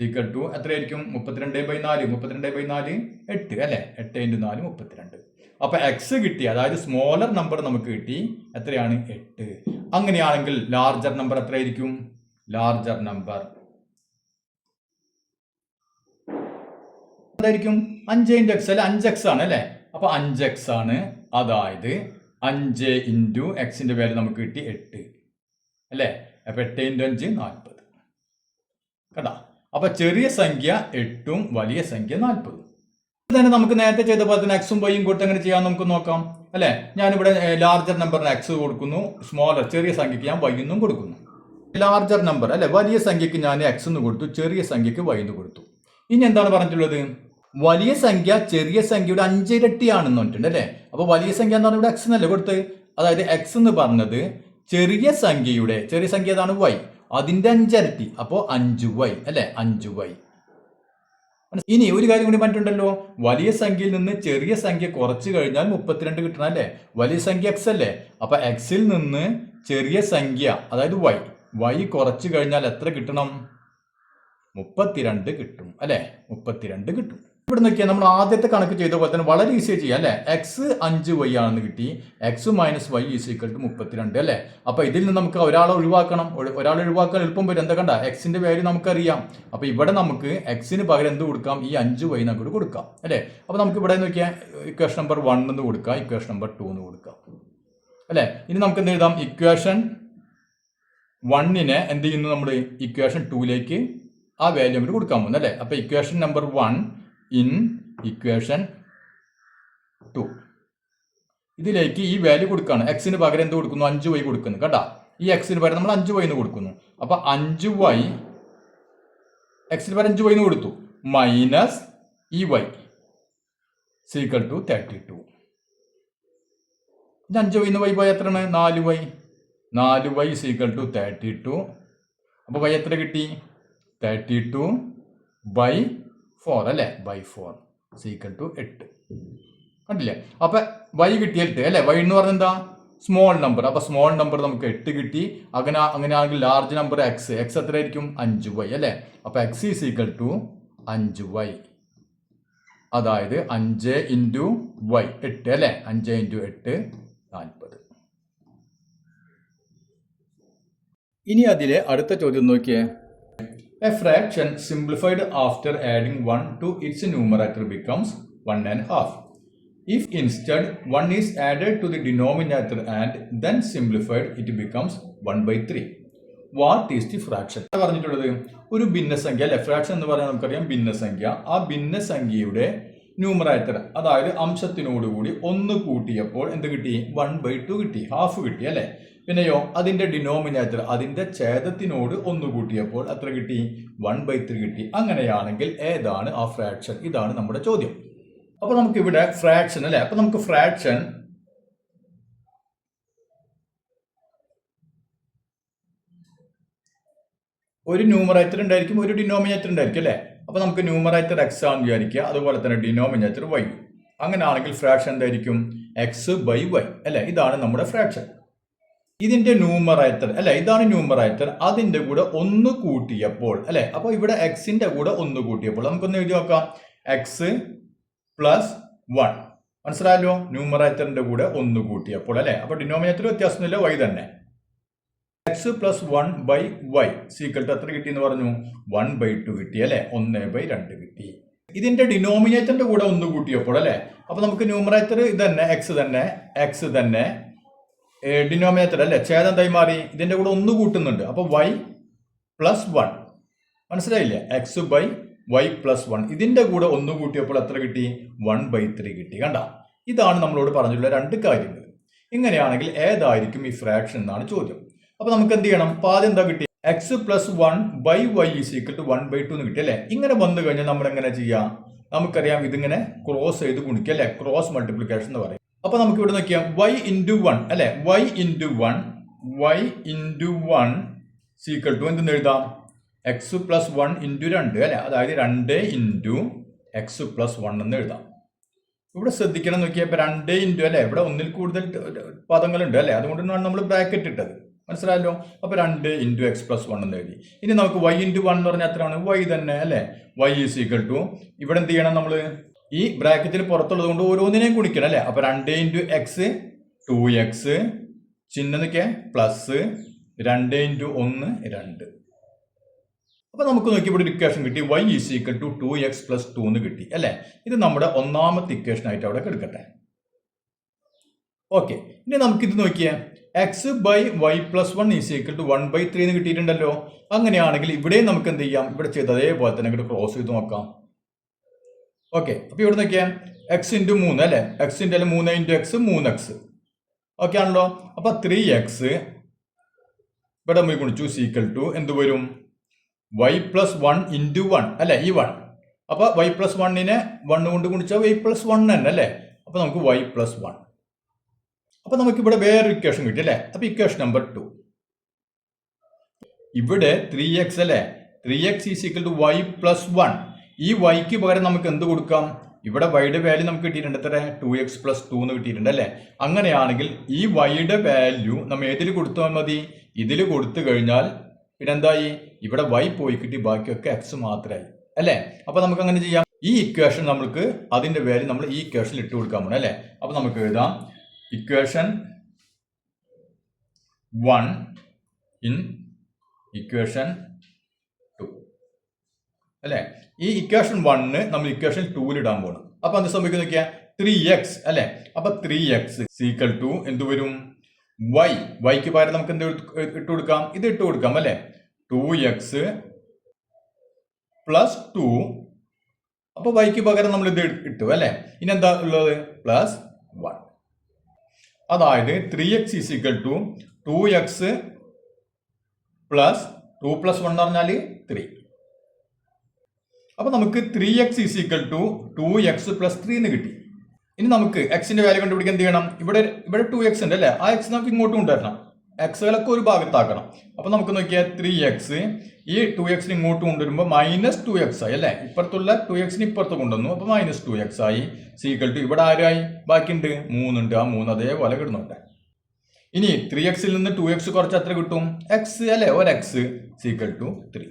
ഈക്വൽ ടു എത്രയായിരിക്കും? 32/4. 32/4 8, അല്ലെ? 8 × 4 32. അപ്പൊ എക്സ് കിട്ടി, അതായത് സ്മോളർ നമ്പർ നമുക്ക് കിട്ടി. എത്രയാണ്? 8. അങ്ങനെയാണെങ്കിൽ ലാർജർ നമ്പർ എത്രയായിരിക്കും? ലാർജർ നമ്പർ എന്തായിരിക്കും? 5 × x, അല്ലെ? 5x ആണ്, അല്ലെ? അപ്പൊ 5x ആണ്, അതായത് 5 ഇൻറ്റു എക്സിന്റെ വാല്യൂ നമുക്ക് കിട്ടി 8, അല്ലെ? അപ്പൊ 8 × 5 40. കേട്ടാ? അപ്പൊ ചെറിയ സംഖ്യ 8ഉം വലിയ സംഖ്യ 40. തന്നെ നമുക്ക് നേരത്തെ ചെയ്ത പോലെ തന്നെ എക്സും വൈയും കൊടുത്ത് എങ്ങനെ ചെയ്യാൻ നമുക്ക് നോക്കാം, അല്ലെ? ഞാനിവിടെ ലാർജർ നമ്പറിന് എക്സ് കൊടുക്കുന്നു, സ്മോളർ ചെറിയ സംഖ്യക്ക് ഞാൻ വൈ എന്നും കൊടുക്കുന്നു. ലാർജർ നമ്പർ, അല്ലെ? വലിയ സംഖ്യക്ക് ഞാൻ എക്സ് എന്ന് കൊടുത്തു, ചെറിയ സംഖ്യക്ക് വൈ എന്ന് കൊടുത്തു. ഇനി എന്താണ് പറഞ്ഞിട്ടുള്ളത്? വലിയ സംഖ്യ ചെറിയ സംഖ്യയുടെ 5 ഇരട്ടിയാണെന്ന് പറഞ്ഞിട്ടുണ്ട്, അല്ലെ? അപ്പൊ വലിയ സംഖ്യ എന്താണ്? ഇവിടെ എക്സ് എന്നല്ലേ കൊടുത്ത്? അതായത് എക്സ് എന്ന് പറഞ്ഞത് ചെറിയ സംഖ്യ ഏതാണ്? വൈ, അതിന്റെ 5 ഇരട്ടി, അപ്പോ 5y, അല്ലെ? 5y. ഇനി ഒരു കാര്യം കൂടി പറഞ്ഞിട്ടുണ്ടല്ലോ, വലിയ സംഖ്യയിൽ നിന്ന് ചെറിയ സംഖ്യ കുറച്ച് കഴിഞ്ഞാൽ 32 കിട്ടണം, അല്ലെ? വലിയ സംഖ്യ എക്സ് അല്ലേ? അപ്പൊ എക്സിൽ നിന്ന് ചെറിയ സംഖ്യ അതായത് വൈ കുറച്ച് കഴിഞ്ഞാൽ എത്ര കിട്ടണം? 32 കിട്ടും, അല്ലെ? 32 കിട്ടും. ഇവിടെ നോക്കിയാൽ നമ്മൾ ആദ്യത്തെ കണക്ക് ചെയ്ത പോലെ തന്നെ വളരെ ഈസി ചെയ്യാം, അല്ലെ? എക്സ് 5y ആണെന്ന് കിട്ടി. X minus y is equal to 32, അല്ലെ? അപ്പൊ ഇതിൽ നിന്ന് നമുക്ക് ഒരാളെ ഒഴിവാക്കണം. ഒരാളെ ഒഴിവാക്കാൻ എളുപ്പം വരും. എന്താ കണ്ട? എക്സിന്റെ വാല്യൂ നമുക്കറിയാം. അപ്പൊ ഇവിടെ നമുക്ക് എക്സിന് പകരം എന്ത് കൊടുക്കാം? ഈ 5y നമുക്ക് കൊടുക്കാം, അല്ലെ? അപ്പൊ നമുക്ക് ഇവിടെ നോക്കിയാൽ ഇക്വേഷൻ നമ്പർ 1 എന്ന് കൊടുക്കാം, ഇക്വേഷൻ നമ്പർ 2 എന്ന് കൊടുക്കാം, അല്ലെ? ഇനി നമുക്ക് എന്ത് എഴുതാം? ഇക്വേഷൻ 1നെ എന്ത് ചെയ്യുന്നു? നമ്മൾ ഇക്വേഷൻ 2ലേക്ക് ആ വാല്യൂ നമ്മൾ കൊടുക്കാൻ പോകുന്നു, അല്ലെ? അപ്പൊ ഇക്വേഷൻ നമ്പർ 1 ഇൻ ഇക്വേഷൻ 2 ഇതിലേക്ക് ഈ വാല്യൂ കൊടുക്കുകയാണ്. എക്സിന് പകരം എന്ത് കൊടുക്കുന്നു? 5y കൊടുക്കുന്നു, കേട്ടാ? ഈ എക്സിന് പകരം നമ്മൾ 5y എന്ന് കൊടുക്കുന്നു. അപ്പൊ 5y എക്സിന് പകരം 5y എന്ന് കൊടുത്തു, മൈനസ് ഈ y ഈക്വൽ ടു 32. 5y എന്ന് y പോയി എത്രയാണ്? 4y. 4y equal to 32. അപ്പൊ y എത്ര കിട്ടി? 32/4, അല്ലെ? By 4 equal to 8. കണ്ടില്ലേ? അപ്പൊ y കിട്ടിയ 8, അല്ലെ? y എന്ന് പറഞ്ഞാൽ എന്താ? Small number. അപ്പൊ സ്മോൾ നമ്പർ നമുക്ക് 8 കിട്ടി. അങ്ങനെയാണെങ്കിൽ ലാർജ് നമ്പർ എക്സ് എത്രയായിരിക്കും? 5y, അല്ലെ? അപ്പൊ x is equal to 5y, അതായത് 5 ഇൻറ്റു y 8, അല്ലെ? 5 ഇൻറ്റു 8 40. ഇനി അതിലെ അടുത്ത ചോദ്യം നോക്കിയേ. A fraction simplified after adding 1 to its numerator becomes 1.5. If instead 1 is added to the denominator and then simplified, it becomes 1/3. What is the fraction? പറഞ്ഞിട്ടുള്ളത് ഒരു ഭിന്നസംഖ്യ, അല്ലെ? ഫ്രാക്ഷൻ എന്ന് പറയാൻ നമുക്കറിയാം ഭിന്നസംഖ്യ. ആ ഭിന്നസംഖ്യയുടെ ന്യൂമറേറ്റർ അതായത് അംശത്തിനോടുകൂടി 1 കൂട്ടിയപ്പോൾ എന്ത് കിട്ടി? 1/2 കിട്ടി, ഹാഫ് കിട്ടി, അല്ലെ? പിന്നെയോ അതിന്റെ ഡിനോമിനേറ്റർ അതിന്റെ ഛേദത്തിനോട് 1 കൂട്ടിയപ്പോൾ എത്ര കിട്ടി? 1/3 കിട്ടി. അങ്ങനെയാണെങ്കിൽ ഏതാണ് ആ ഫ്രാക്ഷൻ? ഇതാണ് നമ്മുടെ ചോദ്യം. അപ്പൊ നമുക്ക് ഇവിടെ ഫ്രാക്ഷൻ, അല്ലെ? അപ്പൊ നമുക്ക് ഫ്രാക്ഷൻ ഒരു ന്യൂമറേറ്റർ ഉണ്ടായിരിക്കും, ഒരു ഡിനോമിനേറ്റർ ഉണ്ടായിരിക്കും, അല്ലെ? അപ്പൊ നമുക്ക് ന്യൂമറേറ്റർ എക്സ് ആണെന്ന് വിചാരിക്കുക, അതുപോലെ തന്നെ ഡിനോമിനേറ്റർ വൈ. അങ്ങനെയാണെങ്കിൽ ഫ്രാക്ഷൻ എന്തായിരിക്കും? x/y, അല്ലെ? ഇതാണ് നമ്മുടെ ഫ്രാക്ഷൻ. ഇതിന്റെ ന്യൂമറേറ്റർ, അല്ലെ? ഇതാണ് ന്യൂമറേറ്റർ. അതിന്റെ കൂടെ 1 കൂട്ടിയപ്പോൾ, അല്ലെ? അപ്പൊ ഇവിടെ എക്സിന്റെ കൂടെ 1 കൂട്ടിയപ്പോൾ നമുക്കൊന്ന് എഴുതി നോക്കാം. എക്സ് പ്ലസ് 1 മനസ്സിലായല്ലോ? ന്യൂമറേറ്ററിന്റെ കൂടെ 1 കൂട്ടിയപ്പോൾ, അല്ലെ? അപ്പൊ ഡിനോമിനേറ്റർ വ്യത്യാസമൊന്നുമില്ല, y തന്നെ. X plus 1/y equal to എത്ര കിട്ടി എന്ന് പറഞ്ഞു? 1/2 കിട്ടി, അല്ലെ? 1/2 കിട്ടി. ഇതിന്റെ ഡിനോമിനേറ്ററിന്റെ കൂടെ 1 കൂട്ടിയപ്പോൾ, അല്ലെ? അപ്പൊ നമുക്ക് ന്യൂമറേറ്റർ ഇത് തന്നെ, എക്സ് തന്നെ ഡിനോമിനേറ്റർ, അല്ലെ? ഛേദം എന്തായി മാറി? ഇതിന്റെ കൂടെ 1 കൂട്ടുന്നുണ്ട്. അപ്പൊ y പ്ലസ് 1 മനസ്സിലായില്ലേ? x/1 y+1 ഇതിന്റെ കൂടെ 1 കൂട്ടിയപ്പോൾ എത്ര കിട്ടി? 1/3 കിട്ടി. കണ്ട, ഇതാണ് നമ്മളോട് പറഞ്ഞിട്ടുള്ള രണ്ട് കാര്യങ്ങൾ. ഇങ്ങനെയാണെങ്കിൽ ഏതായിരിക്കും ഈ ഫ്രാക്ഷൻ എന്നാണ് ചോദ്യം. അപ്പൊ നമുക്ക് എന്ത് ചെയ്യണം? ആദ്യം എന്താ കിട്ടി? x+1/y = 1/2 എന്ന് കിട്ടി അല്ലെ. ഇങ്ങനെ വന്നു കഴിഞ്ഞാൽ നമ്മൾ എങ്ങനെ ചെയ്യാം? നമുക്കറിയാം, ഇതിങ്ങനെ ക്രോസ് ചെയ്ത് ഗുണിക്കുക അല്ലെ, ക്രോസ് മൾട്ടിപ്ലിക്കേഷൻ എന്ന് പറയും. അപ്പൊ നമുക്ക് ഇവിടെ നോക്കിയാൽ y×1 അല്ലെ, y×1 എന്തെന്ന് എഴുതാം? x+1 × 2 അല്ലെ, അതായത് 2 × x+1 എന്ന് എഴുതാം. ഇവിടെ ശ്രദ്ധിക്കണം, നോക്കിയാൽ ഇപ്പൊ 2 അല്ലെ, ഇവിടെ ഒന്നിൽ കൂടുതൽ പദങ്ങളുണ്ട് അല്ലെ, അതുകൊണ്ടാണ് നമ്മൾ ബ്രാക്കറ്റ് ഇട്ടത്. മനസ്സിലായല്ലോ? അപ്പൊ 2 × x+1 എന്ന് എഴുതി. ഇനി നമുക്ക് y×1 എന്ന് പറഞ്ഞാൽ എത്രയാണ്? y തന്നെ അല്ലെ. y = ഇവിടെ എന്ത് ചെയ്യണം? നമ്മൾ ഈ ബ്രാക്കറ്റിൽ പുറത്തുള്ളത് കൊണ്ട് ഓരോന്നിനെയും ഗുണിക്കണം അല്ലെ. അപ്പൊ 2 × x 2x, ചിഹ്നം പ്ലസ് 2 × 1 2. അപ്പൊ നമുക്ക് നോക്കി ഇവിടെ ഒരു ഇക്വേഷൻ കിട്ടി, y = 2x + 2 എന്ന് കിട്ടി അല്ലെ. ഇത് നമ്മുടെ ഒന്നാമത്തെ ഇക്വേഷൻ ആയിട്ട് അവിടെ എടുക്കട്ടെ. ഓക്കെ, ഇനി നമുക്കിത് നോക്കിയേ, x/y+1 = 1/3 എന്ന് കിട്ടിയിട്ടുണ്ടല്ലോ. അങ്ങനെയാണെങ്കിൽ ഇവിടെ നമുക്ക് എന്ത് ചെയ്യാം? ഇവിടെ ചെയ്ത് അതേപോലെ തന്നെ ഇവിടെ ക്രോസ് ചെയ്ത് നോക്കാം. ഓക്കെ, അപ്പൊ ഇവിടെ നോക്കിയാൽ x×3 അല്ലെ, x×3 × x 3x. ഓക്കെ ആണല്ലോ. അപ്പൊ 3x ഇവിടെ നമ്മൾ ഗുണിച്ചു = എന്ത് വരും? y+1 × 1 അല്ലെ, ഈ 1. അപ്പൊ y+1നെ 1 കൊണ്ട് ഗുണിച്ചാൽ y+1 തന്നെ അല്ലെ. അപ്പൊ നമുക്ക് y+1. അപ്പൊ നമുക്ക് ഇവിടെ വേറൊരു ഇക്വേഷൻ കിട്ടി അല്ലെ. അപ്പൊ ഇക്വേഷൻ നമ്പർ 2, ഇവിടെ 3x അല്ലെ, 3x = y+1. ഈ yക്ക് പകരം നമുക്ക് എന്ത് കൊടുക്കാം? ഇവിടെ y-യുടെ വാല്യൂ നമുക്ക് കിട്ടിയിട്ടുണ്ട്, എത്ര? 2x + 2 എന്ന് കിട്ടിയിട്ടുണ്ട് അല്ലെ. അങ്ങനെയാണെങ്കിൽ ഈ y-യുടെ വാല്യൂ നമ്മൾ ഏതിൽ കൊടുത്താൽ മതി? ഇതിൽ കൊടുത്തു കഴിഞ്ഞാൽ പിന്നെ എന്തായി? ഇവിടെ y പോയി കിട്ടി, ബാക്കിയൊക്കെ x മാത്രമായി അല്ലെ. അപ്പൊ നമുക്ക് അങ്ങനെ ചെയ്യാം. ഈ ഇക്വേഷൻ നമുക്ക് അതിന്റെ വാല്യൂ നമ്മൾ ഈ ഇക്വേഷനിൽ ഇട്ട് കൊടുക്കാൻ പോകണം അല്ലെ. അപ്പൊ നമുക്ക് എഴുതാം ഇക്വേഷൻ 1 ഇൻ ഇക്വേഷൻ 2 അല്ലെ. ഈ ഇക്വേഷൻ 1 നമ്മൾ ഇക്വേഷൻ 2 ഇടാൻ പോകണം. അപ്പൊ എന്ത് സംഭവിക്കുന്നു നോക്കിയാൽ 3x അല്ലെ. അപ്പൊ 3x = എന്ത് വരും? yക്ക് പകരം നമുക്ക് എന്ത് ഇട്ട് കൊടുക്കാം? ഇത് ഇട്ട് കൊടുക്കാം അല്ലെ. 2x + 2. അപ്പൊ yക്ക് പകരം നമ്മൾ ഇത് ഇട്ടു അല്ലെ. ഇനി എന്താ ഉള്ളത്? +1. അതായത് 3x = 2x + 2 + 1 എന്ന് പറഞ്ഞാൽ 3. അപ്പൊ നമുക്ക് 3x = 2x + 3 എന്ന് കിട്ടി. ഇനി നമുക്ക് എക്സിന്റെ വാല്യൂ കണ്ടുപിടിക്കാൻ എന്ത് ചെയ്യണം? ഇവിടെ 2x ഉണ്ട് അല്ലെ, ആ x നമുക്ക് ഇങ്ങോട്ടും കൊണ്ടുവരണം, എക്സുകളൊക്കെ ഒരു ഭാഗത്താക്കണം. അപ്പൊ നമുക്ക് നോക്കിയാൽ 3x ഈ 2x ഇങ്ങോട്ട് കൊണ്ടുവരുമ്പോൾ -2x ആയി അല്ലെ. ഇപ്പുറത്തുള്ള 2x ഇപ്പുറത്ത് കൊണ്ടുവന്നു, അപ്പൊ -2x ആയി. = ഇവിടെ ആരായി? ബാക്കിയുണ്ട് 3 ഉണ്ട്, ആ 3 അതേപോലെ കിടന്നോട്ടെ. ഇനി 3x നിന്ന് 2x കുറച്ച് എത്ര കിട്ടും? x അല്ലെ, ഒരു x = 3.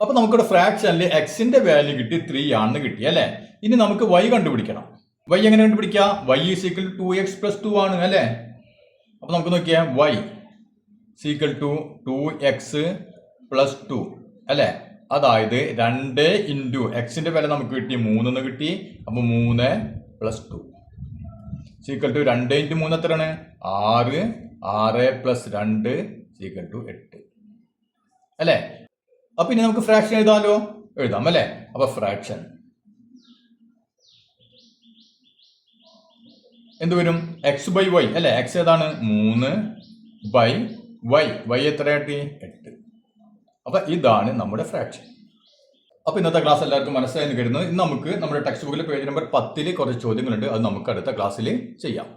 അപ്പൊ നമുക്കിവിടെ ഫ്രാക്ഷനിൽ എക്സിന്റെ വാല്യൂ കിട്ടി 3 ആണെന്ന് കിട്ടി അല്ലെ. ഇനി നമുക്ക് y കണ്ടുപിടിക്കണം. y എങ്ങനെ കണ്ടുപിടിക്കാം? y = 2x + 2 ആണ് അല്ലെ. അപ്പൊ നമുക്ക് നോക്കിയാൽ y = 2x + 2 അല്ലെ. അതായത് 2 × എക്സിന്റെ വില നമുക്ക് കിട്ടി 3 എന്ന് കിട്ടി. അപ്പൊ 3 + 2 = 2 × 3 എത്രയാണ്? 6. 6 + 2 = 8 അല്ലെ. അപ്പൊ ഇനി നമുക്ക് ഫ്രാക്ഷൻ എഴുതാമല്ലോ. എഴുതാം അല്ലെ. അപ്പൊ ഫ്രാക്ഷൻ എന്ത് വരും? x/y അല്ലെ. x ഏതാണ്? 3/y. y എത്രയാട്ടി? 8. അപ്പൊ ഇതാണ് നമ്മുടെ ഫ്രാക്ഷൻ. അപ്പൊ ഇന്നത്തെ ക്ലാസ് എല്ലാവർക്കും മനസ്സിലായെന്ന് കരുതുന്നു. ഇന്ന് നമുക്ക് നമ്മുടെ ടെക്സ്റ്റ് ബുക്കിലെ പേജ് നമ്പർ 10 കുറച്ച് ചോദ്യങ്ങളുണ്ട്. അത് നമുക്ക് അടുത്ത ക്ലാസ്സിൽ ചെയ്യാം.